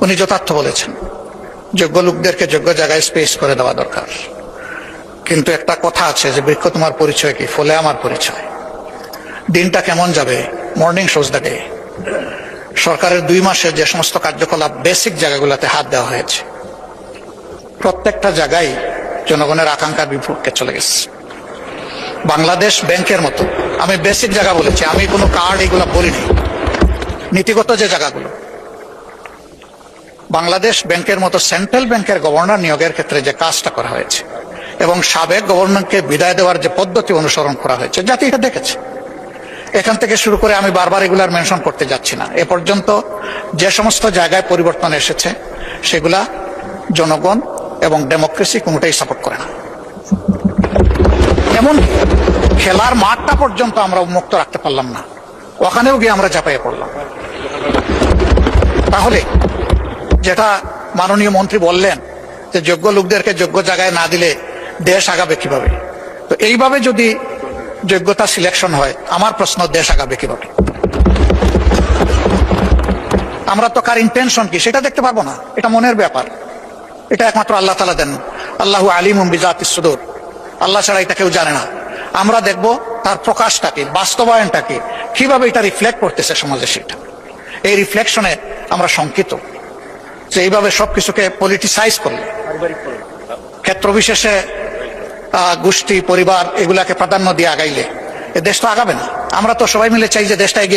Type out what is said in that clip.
উনি যথার্থ বলেছেন, যোগ্য লোকদেরকে যোগ্য জায়গায় স্পেস করে দেওয়া দরকার। কিন্তু একটা কথা আছে যে বৃক্ষ তোমার পরিচয় কি, ফলে আমার পরিচয়। দিনটা কেমন যাবে? মর্নিং শোজ দেখে সরকারের 2 মাসে যে সমস্ত কার্যকলাপ বেসিক জায়গাগুলোতে হাত দেওয়া হয়েছে, প্রত্যেকটা জায়গায় জনগণের আকাঙ্ক্ষার বিপক্ষে চলে গেছে। বাংলাদেশ ব্যাংকের মতো, আমি বেসিক জায়গা বলেছি, আমি কোনো কার্ড এগুলো বলিনি, নীতিগত যে জায়গাগুলো, বাংলাদেশ ব্যাংকের মতো সেন্ট্রাল ব্যাংকের গভর্নর নিয়োগের ক্ষেত্রে যে কাজটা করা হয়েছে এবং সাবেক গভর্নরকে বিদায় দেওয়ার যে পদ্ধতি অনুসরণ করা হয়েছে, জাতি এটা দেখেছে। এখান থেকে শুরু করে আমি বারবার এগুলার মেনশন করতে যাচ্ছি না। এ পর্যন্ত যে সমস্ত জায়গায় পরিবর্তন এসেছে সেগুলা জনগণ এবং ডেমোক্রেসি কোনোটাই সাপোর্ট করে না। এমন খেলার মাঠটা পর্যন্ত আমরা উন্মুক্ত রাখতে পারলাম না, ওখানেও গিয়ে আমরা ঝাঁপাইয়ে পড়লাম। তাহলে যেটা মাননীয় মন্ত্রী বললেন যে যোগ্য লোকদেরকে যোগ্য জায়গায় না দিলে দেশ আগাবে কিভাবে, তো এইভাবে যদি যোগ্যতা সিলেকশন হয়, আমার প্রশ্ন, দেশ আগাবে কিভাবে? আমরা তো কার ইন্টেনশন কি সেটা দেখতে পারবো না, এটা মনের ব্যাপার, এটা একমাত্র আল্লাহ তাআলা দেন। আল্লাহু আলিমুম বিযাতিস সুদূর, আল্লাহ ছাড়া এটা কেউ জানে না। আমরা দেখব তার প্রকাশটাকে, বাস্তবায়নটাকে, কিভাবে এটা রিফ্লেক্ট করতেছে সমাজে। সেটা এই রিফ্লেকশনে আমরা শঙ্কিত যে এইভাবে সবকিছুকে পলিটিসাইজ করলে, ক্ষেত্র বিশেষে গোষ্ঠী, পরিবার এগুলাকে প্রাধান্য দিয়ে আগাইলে এ দেশ তো আগাবে না। আমরা তো সবাই মিলে চাই যে দেশটা এগিয়ে